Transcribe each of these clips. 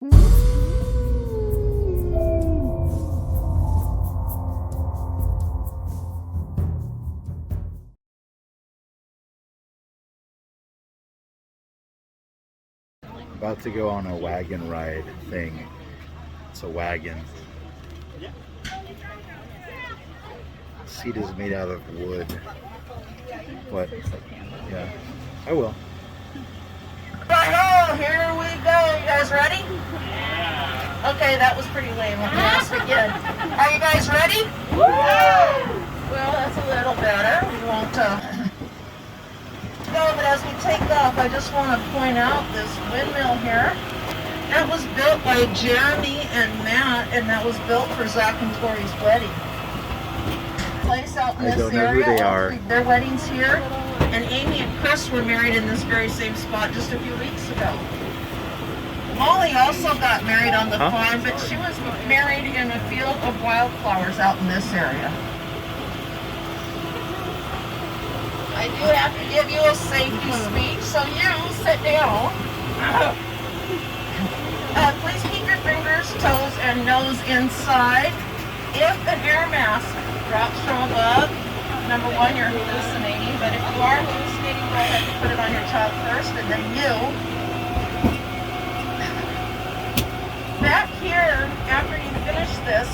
About to go on a wagon ride thing. It's a wagon. Seat is made out of wood. But yeah, I will. Right, here we go. You guys ready? Yeah. Okay, that was pretty lame. Let me ask again. Are you guys ready? Woo! Well, that's a little better. We won't no, but as we take off, I just want to point out this windmill here. That was built by Jeremy and Matt, and that was built for Zach and Tori's wedding. Place out in this area. Who they are. Their wedding's here, and Amy and Chris were married in this very same spot just a few weeks ago. Molly also got married on the farm, but she was married in a field of wildflowers out in this area. I do have to give you a safety speech, so you sit down. Please keep your fingers, toes, and nose inside. If an air mask drops from above, number one, you're hallucinating, but if you are hallucinating, go ahead and put it on your child first, and then you. Back here, after you finish this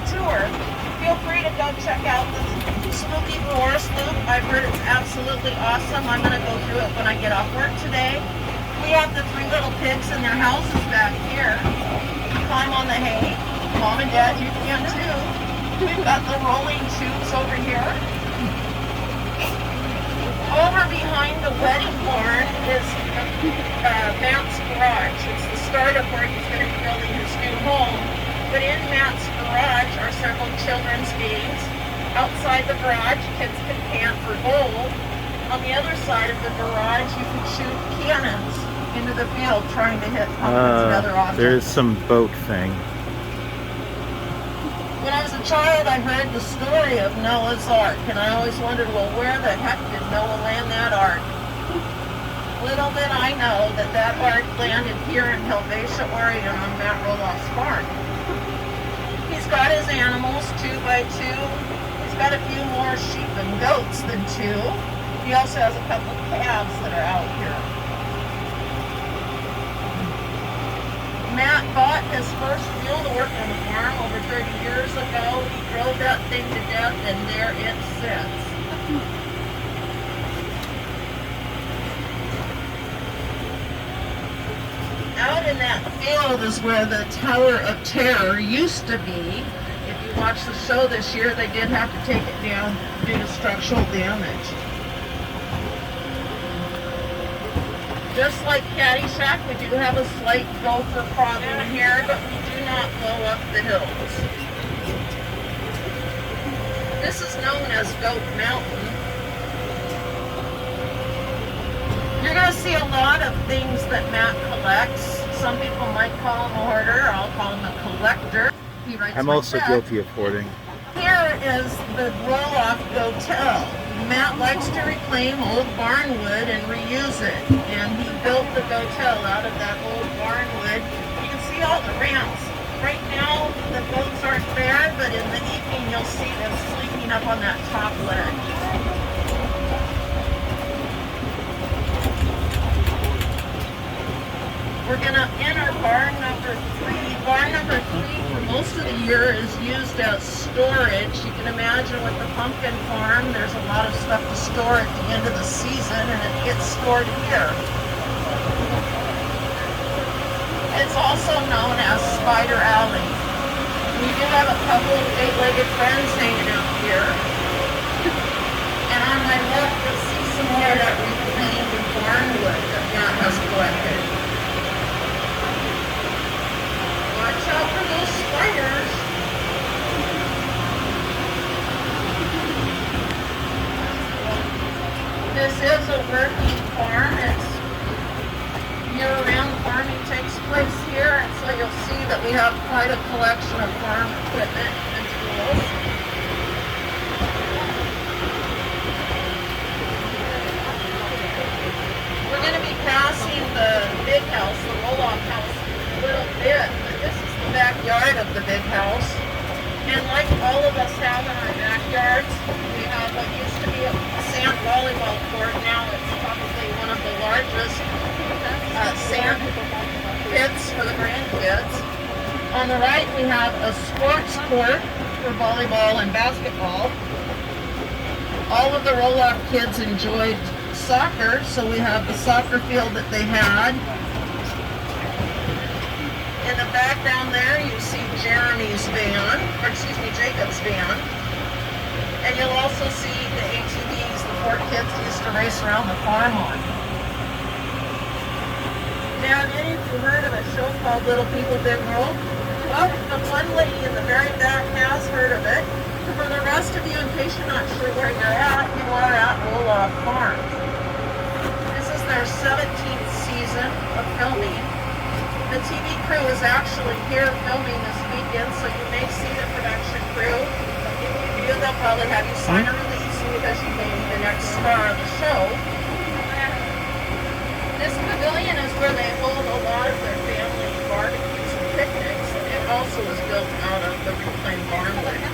tour, feel free to go check out this Spooky Forest Loop. I've heard it's absolutely awesome. I'm going to go through it when I get off work today. We have the 3 little pigs in their houses back here. Climb on the hay. Mom and Dad, you can too. We've got the rolling tubes over here. Over behind the wedding barn is Matt's garage. It's the start of where he's going to be building his new home. But in Matt's garage are several children's games. Outside the garage, kids can camp for gold. On the other side of the garage, you can shoot cannons into the field trying to hit pumpkins and other objects. There's some boat thing. When I was a child, I heard the story of Noah's Ark, and I always wondered, well, where the heck did Noah land that ark? Little did I know that that ark landed here in Helvetia, Oregon on Matt Roloff's farm. He's got his animals 2 by 2. He's got a few more sheep and goats than 2. He also has a couple of calves that are out here. Matt bought his first mule to work on the farm over 30 years ago. He drove that thing to death, and there it sits. Out in that field is where the Tower of Terror used to be. If you watch the show this year, they did have to take it down due to structural damage. Just like Caddyshack, we do have a slight gopher problem here, but we do not go up the hills. This is known as Goat Mountain. You're going to see a lot of things that Matt collects. Some people might call him a hoarder, I'll call him a collector. I'm also guilty of hoarding. Here is the Roloff Hotel. Matt likes to reclaim old barn wood and reuse it. And he built the hotel out of that old barn wood. You can see all the ramps. Right now, the boats aren't there, but in the evening, you'll see them sleeping up on that top ledge. We're going to enter barn number 3. Barn number 3 for most of the year is used as storage. You can imagine with the pumpkin farm, there's a lot of stuff to store at the end of the season, and it gets stored here. It's also known as Spider Alley. We do have a couple of 8-legged friends hanging out here. And on my left, you'll see some more of that reclaimed barn wood that Matt has collected. Watch out for those spiders. This is a working farm. It's year-round farming takes place here, and so you'll see that we have quite a collection of farm equipment and tools. We're going to be passing the big house, the Roloff house, little bit. This is the backyard of the big house. And like all of us have in our backyards, we have what used to be a sand volleyball court. Now it's probably one of the largest sand pits for the grandkids. On the right, we have a sports court for volleyball and basketball. All of the Roloff kids enjoyed soccer, so we have the soccer field that they had. In the back down there, you see Jeremy's van, or excuse me, Jacob's van. And you'll also see the ATVs the four kids used to race around the farm on. Now, have any of you heard of a show called Little People, Big World? Well, the one lady in the very back has heard of it. For the rest of you, in case you're not sure where you're at, you are at Roloff Farms. This is their 17th season of filming. The TV crew is actually here filming this weekend, so you may see the production crew. If you do, they'll probably have you sign a release because you may be the next star of the show. This pavilion is where they hold a lot of their family barbecues and picnics. It also was built out of the reclaimed barn land.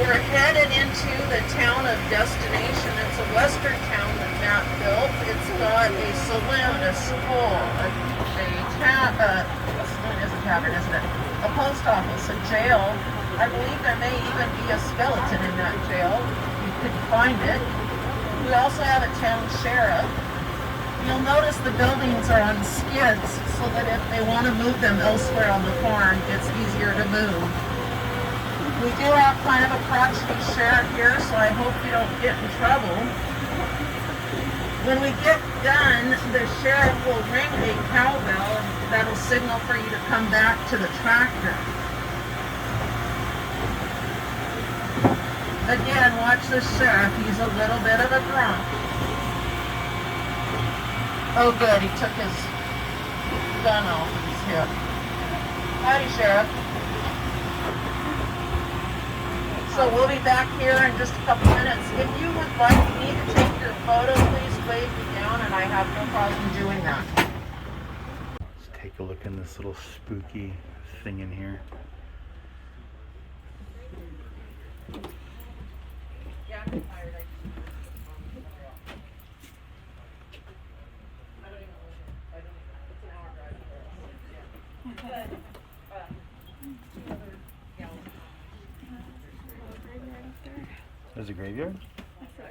We're headed into the town of Destination. It's a western town that Matt built. It's got a saloon, a school, a saloon is a tavern, isn't it? A post office, a jail. I believe there may even be a skeleton in that jail. You couldn't find it. We also have a town sheriff. You'll notice the buildings are on skids so that if they want to move them elsewhere on the farm, it's easier to move. We do have kind of a crotchety sheriff here, so I hope you don't get in trouble. When we get done, the sheriff will ring a cowbell, and that'll signal for you to come back to the tractor. Again, watch the sheriff. He's a little bit of a drunk. Oh good, he took his gun off his hip. Howdy, Sheriff. So we'll be back here in just a couple minutes. If you would like me to take your photo, please wave me down, and I have no problem doing that. Let's take a look in this little spooky thing in here. Yeah, I'm tired. It's an hour drive for us. There's a graveyard?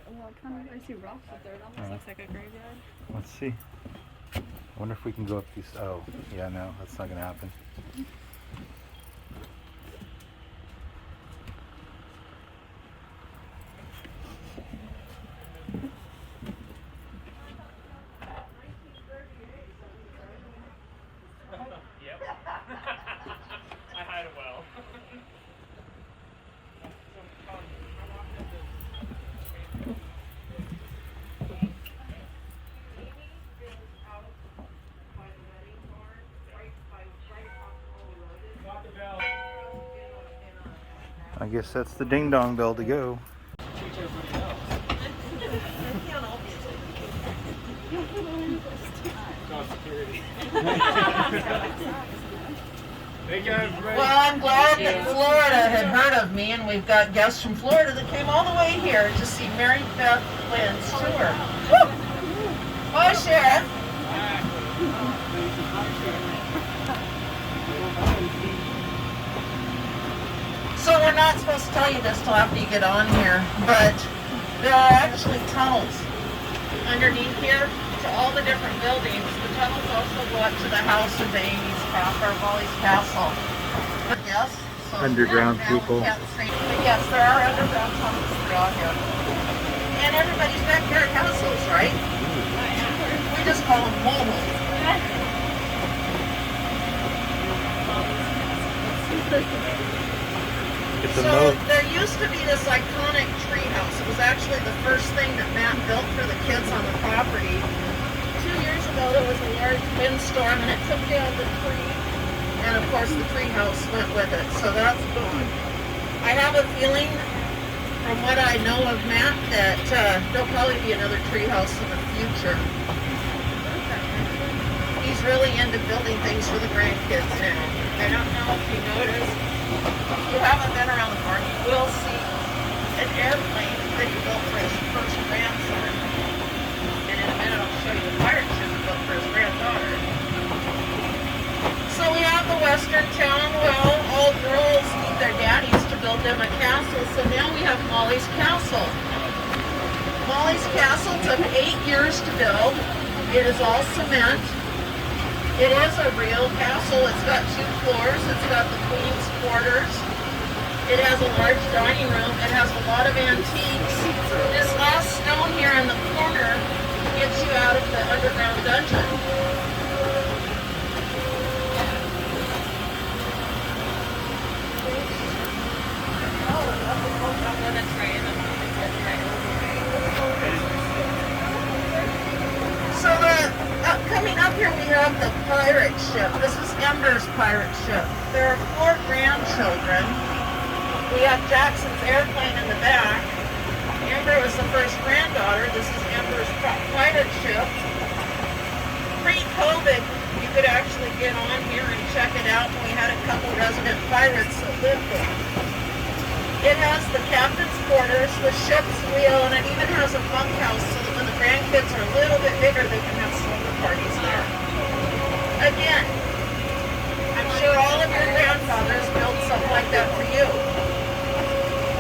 Well, kind of, I see rocks up there. It almost looks like a graveyard. Let's see. I wonder if we can go up these. Oh, yeah, no, that's not going to happen. Yep. I hide it well. I guess that's the ding dong bell to go. Well, I'm glad that Florida had heard of me, and we've got guests from Florida that came all the way here to see Mary Beth Lynn's tour. Woo! Hi, Sheriff. So we're not supposed to tell you this till after you get on here, but there are actually tunnels underneath here to all the different buildings. The tunnels also go up to the house of Amy's Castle, or Wally's Castle. Yes. So Underground now we people. can't say- But yes, there are underground tunnels throughout here. And everybody's backyard has those, right? We just call them moles. It's a So moat. there used to be this iconic tree house. It was actually the first thing that Matt built for the kids on the property. 2 years ago there was a large windstorm and it took down the tree. And of course the tree house went with it. So that's gone. I have a feeling from what I know of Matt that there'll probably be another tree house in the future. He really into building things for the grandkids now. I don't know if you noticed. If you haven't been around the farm, you will see an airplane that he built for his first grandson. And in a minute I'll show you the pirate ship he built for his granddaughter. So we have the western town. Well, all girls need their daddies to build them a castle. So now we have Molly's Castle. Molly's Castle took 8 years to build. It is all cement. It is a real castle. It's got 2 floors. It's got the queen's quarters. It has a large dining room. It has a lot of antiques. This last stone here in the corner gets you out of the underground dungeon. So coming up here we have the pirate ship. This is Ember's pirate ship. There are 4 grandchildren. We have Jackson's airplane in the back. Ember was the first granddaughter. This is Ember's pirate ship. Pre-COVID, you could actually get on here and check it out. We had a couple resident pirates that lived there. It has the captain's quarters, the ship's wheel, and it even has a bunkhouse so that when the grandkids are a little bit bigger, they can have slumber parties there. Again, I'm sure all of your grandfathers built something like that for you.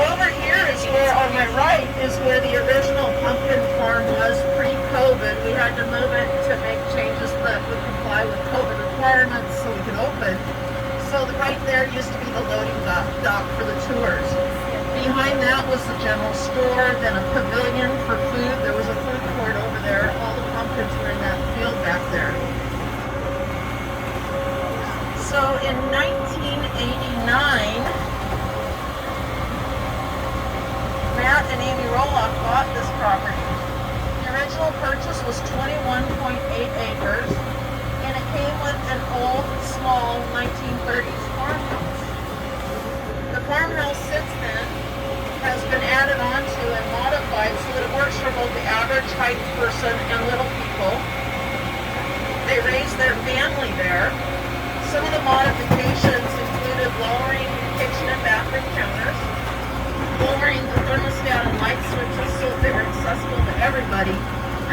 Over here is where, on my right, is where the original pumpkin farm was pre-COVID. We had to move it to make changes that would comply with COVID requirements so we could open. So right there used to be the loading dock for the tours. Behind that was the general store, then a pavilion for food. There was a food court over there. All the pumpkins were in that field back there. So in 1989, Matt and Amy Roloff bought this property. The original purchase was 21.8 acres, and it came with an old, small 1930s farmhouse. The farmhouse since then has been added onto and modified so that it works for both the average height person and little people. They raised their family there. Some of the modifications included lowering kitchen and bathroom counters, lowering the thermostat and light switches so that they were accessible to everybody,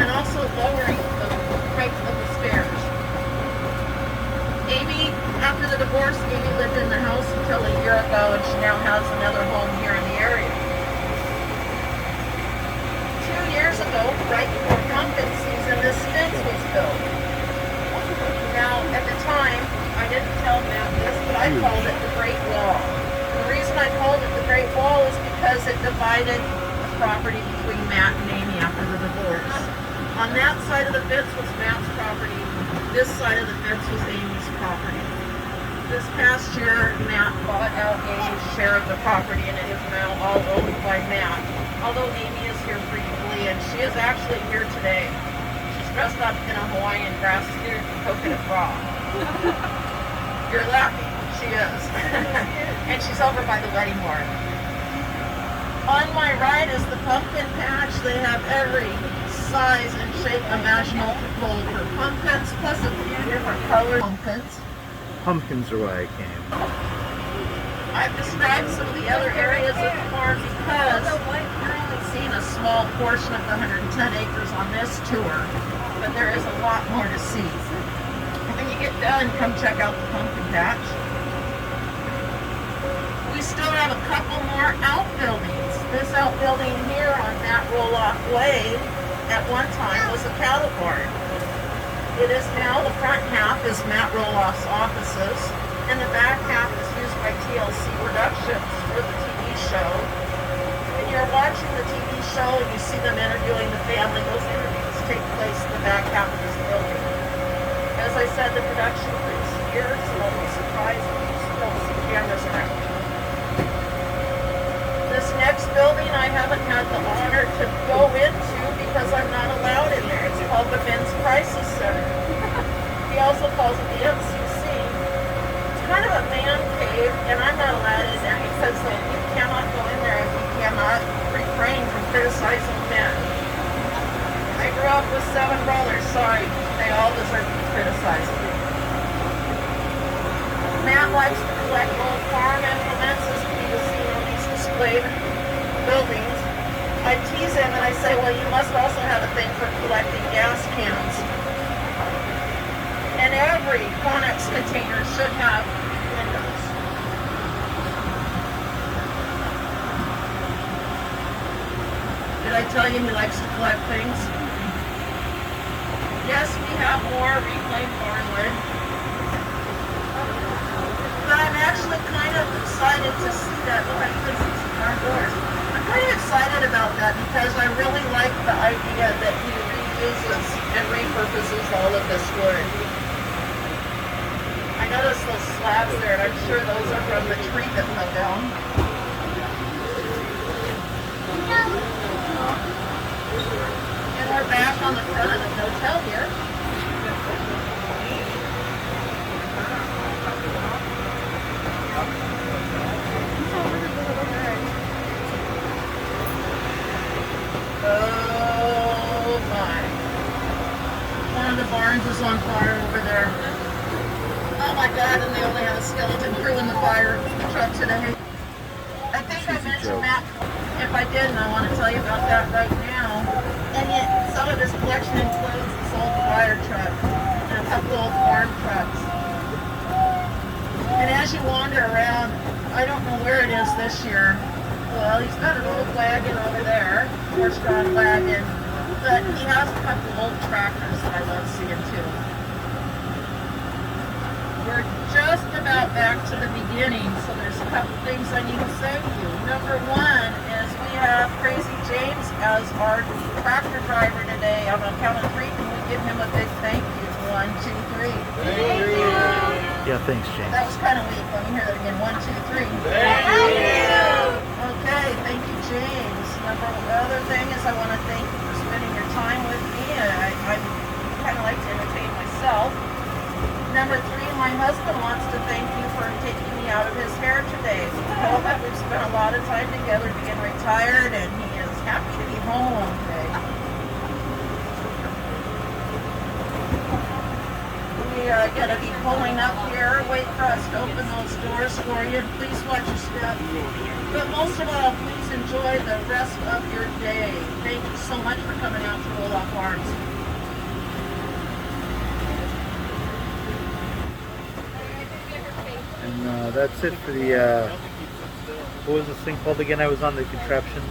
and also lowering the height of the stairs. Amy, after the divorce, Amy lived in the house until a year ago, and she now has another home here in the area. 2 years ago, right before pumpkin season, this fence was built. Now, at the time, I didn't tell Matt this, but I called it the Great Wall. The reason I called it the Great Wall is because it divided the property between Matt and Amy after the divorce. On that side of the fence was Matt's property. This side of the fence was Amy's property. This past year, Matt bought out Amy's share of the property, and it is now all owned by Matt. Although Amy is here briefly, and she is actually here today. She's dressed up in a Hawaiian grass-skirted coconut bra. You're laughing. She is. And she's over by the wedding board. On my right is the pumpkin patch. They have every size and shape imaginable for pumpkins, plus a few different colored pumpkins. Pumpkins are why I came. I've described some of the other areas of the farm because you're only seeing a small portion of the 110 acres on this tour, but there is a lot more to see. When you get done, come check out the pumpkin patch. We still have a couple more outbuildings. This outbuilding here on Matt Roloff Way at one time was a cattle barn. It is now, the front half is Matt Roloff's offices, and the back half is used by TLC Productions for the TV show. When you're watching the TV show and you see them interviewing the family, those interviews take place in the back half of this building. As I said, the production crew's here, so don't be surprised if you still see cameras around. This next building I haven't had the honor to go into because I'm not allowed in there. It's called the Men's Crisis Center. He also calls it the MCC. It's kind of a man cave, and I'm not allowed in there because you cannot go in there if you cannot refrain from criticizing men. I grew up with 7 brothers. Sorry, they all deserve to be criticized. likes to collect old farm implements, as can be seen on these displayed buildings. I tease him and I say, well, you must also have a thing for collecting gas cans. And every Conex container should have windows. Did I tell you he likes to collect things? Yes, we have more reclaimed barnwood. But I'm actually kind of excited to see that. Look, I can see some car doors. I'm kind of excited about that because I really like the idea that he reuses and repurposes all of this wood. I noticed those slabs there, and I'm sure those are from the tree that fell down. And we're back on the front of the hotel here. Oh my. One of the barns is on fire over there. Oh my God, and they only have a skeleton crew in the fire truck today. I think I mentioned that. If I didn't, I want to tell you about that right now. And yet, some of this collection includes this old fire truck and a couple old farm trucks. And as you wander around, I don't know where it is this year. Well, he's got an old wagon over there, horse-drawn wagon, but he has a couple old tractors that I love seeing too. We're just about back to the beginning, so there's a couple things I need to say to you. Number one is we have Crazy James as our tractor driver today. On the count of three, can we give him a big thank you? 1, 2, 3. Thank you. Yeah, thanks, James. That was kind of weak. Let me hear that again. 1, 2, 3. Thank you. Okay, thank you, James. The other thing is I want to thank you for spending your time with me. I kind of like to entertain myself. Number 3, my husband wants to thank you for taking me out of his hair today. We know that we've spent a lot of time together being retired, and he is happy to be home today. We are going to be pulling up here. Wait for us to open those doors for you. Please watch your step. But most of all, please enjoy the rest of your day. Thank you so much for coming out to Roloff Farms. And that's it for the, what was this thing called again? I was on the contraption.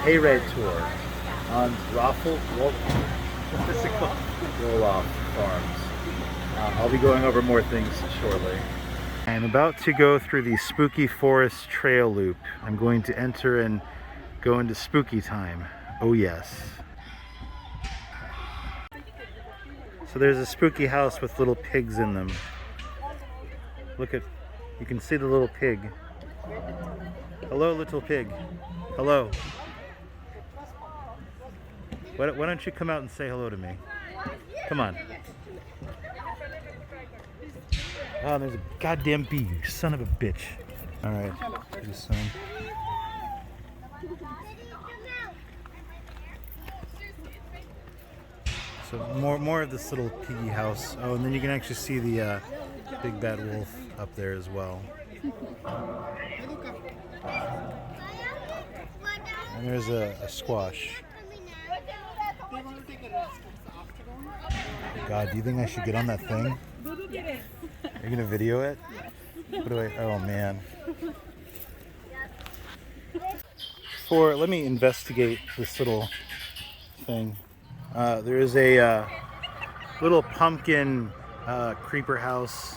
Hayride tour on Roloff Farms. I'll be going over more things shortly. I'm about to go through the spooky forest trail loop. I'm going to enter and go into spooky time. Oh yes. So there's a spooky house with little pigs in them. Look at, you can see the little pig. Hello, little pig. Hello. Why don't you come out and say hello to me? Come on. Oh, there's a goddamn bee, you son of a bitch. Alright, son. So more of this little piggy house. Oh, and then you can actually see the big bad wolf up there as well. And there's a squash. God, do you think I should get on that thing? Are you gonna video it? What do I? Oh man. Let me investigate this little thing. There is a little pumpkin creeper house,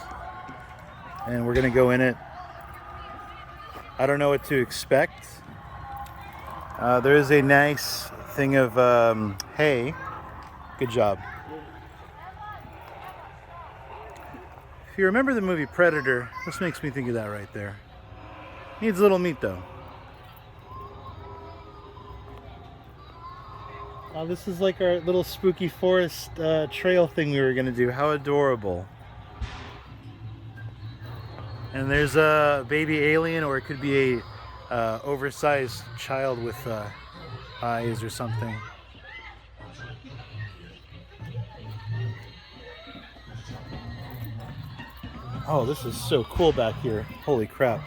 and we're gonna go in it. I don't know what to expect. There is a nice thing of hay. Good job. If you remember the movie Predator, this makes me think of that right there. Needs a little meat though. This is like our little spooky forest trail thing we were gonna do. How adorable. And there's a baby alien, or it could be a oversized child with eyes or something. Oh, this is so cool back here. Holy crap.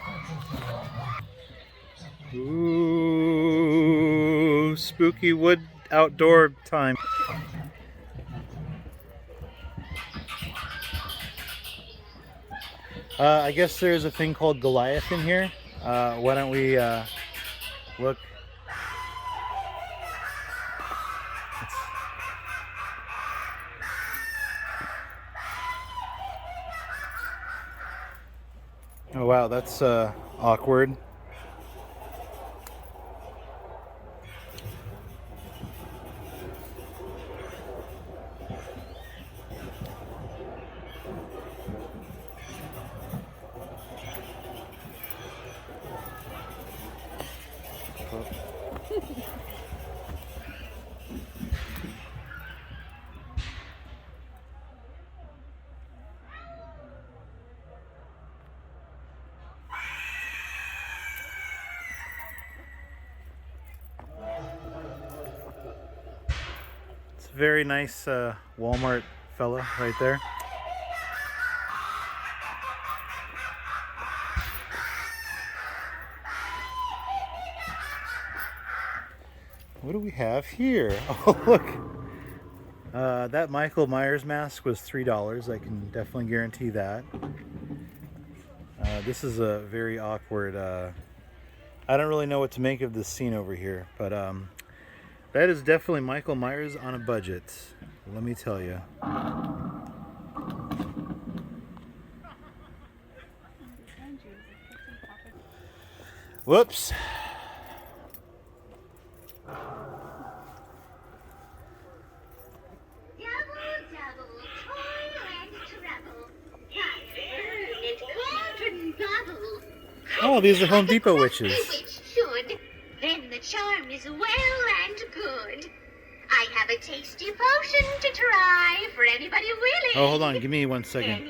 Ooh, spooky wood outdoor time. I guess there's a thing called Goliath in here. Why don't we look? Oh wow, that's awkward. It's a very nice Walmart fella right there. What do we have here? Oh, look. That Michael Myers mask was $3. I can definitely guarantee that. This is a very awkward... I don't really know what to make of this scene over here, but that is definitely Michael Myers on a budget. Let me tell you. Whoops. Oh, these are Home Depot witches. Which should, then the charm is well and good. I have a tasty potion to try for anybody willing. Oh, hold on. Give me 1 second.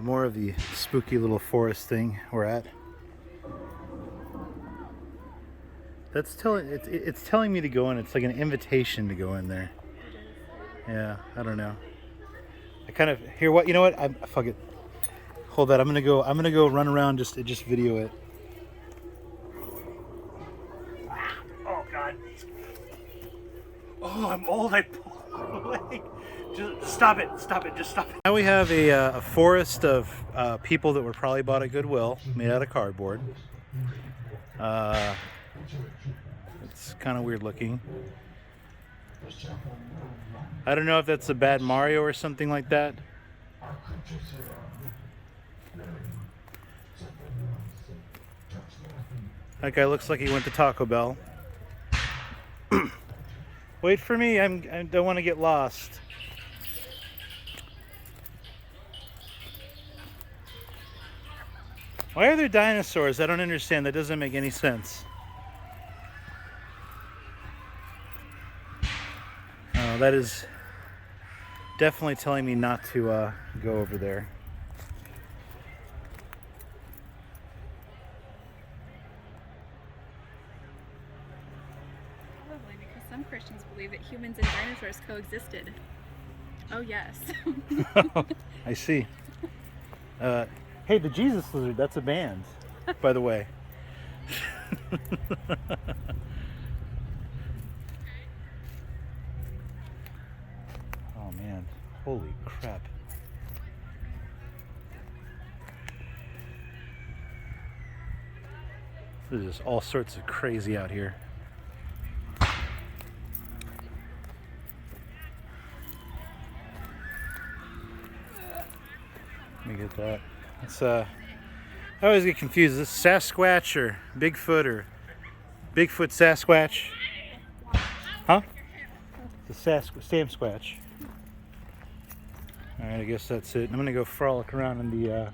More of the spooky little forest thing we're at. That's it's telling me to go in. It's like an invitation to go in there. Yeah, I don't know. I kind of hear what you know. What? Fuck it. Hold that. I'm gonna go run around. Just video it. Oh God. Oh, I'm old. I pulled my leg. Just stop it. Stop it. Just stop it. Now we have a forest of people that were probably bought at Goodwill, made out of cardboard. It's kind of weird looking. I don't know if that's a bad Mario or something like that. That guy looks like he went to Taco Bell. Wait for me, I don't want to get lost. Why are there dinosaurs? I don't understand. That doesn't make any sense. That is definitely telling me not to go over there. Probably because some Christians believe that humans and dinosaurs coexisted. Oh yes. I see. Hey, the Jesus Lizard, that's a band, by the way. Oh man, holy crap. There's just all sorts of crazy out here. Let me get that. It's I always get confused. Is this Sasquatch or Bigfoot or Bigfoot Sasquatch? Huh? It's a Sasquatch. Alright, I guess that's it. I'm gonna go frolic around in the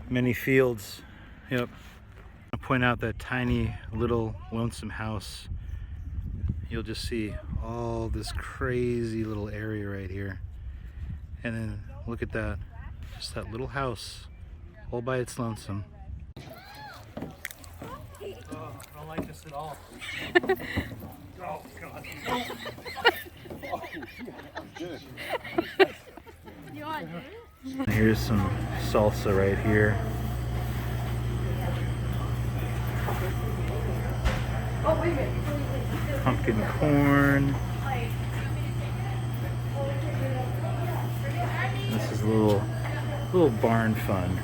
many fields. Yep. I'll point out that tiny little lonesome house. You'll just see all this crazy little area right here. And then look at that. Just that little house all by its lonesome. Oh, I don't like this at all. Oh God. You want it? Here's some salsa right here. Pumpkin corn. This is a little barn fun.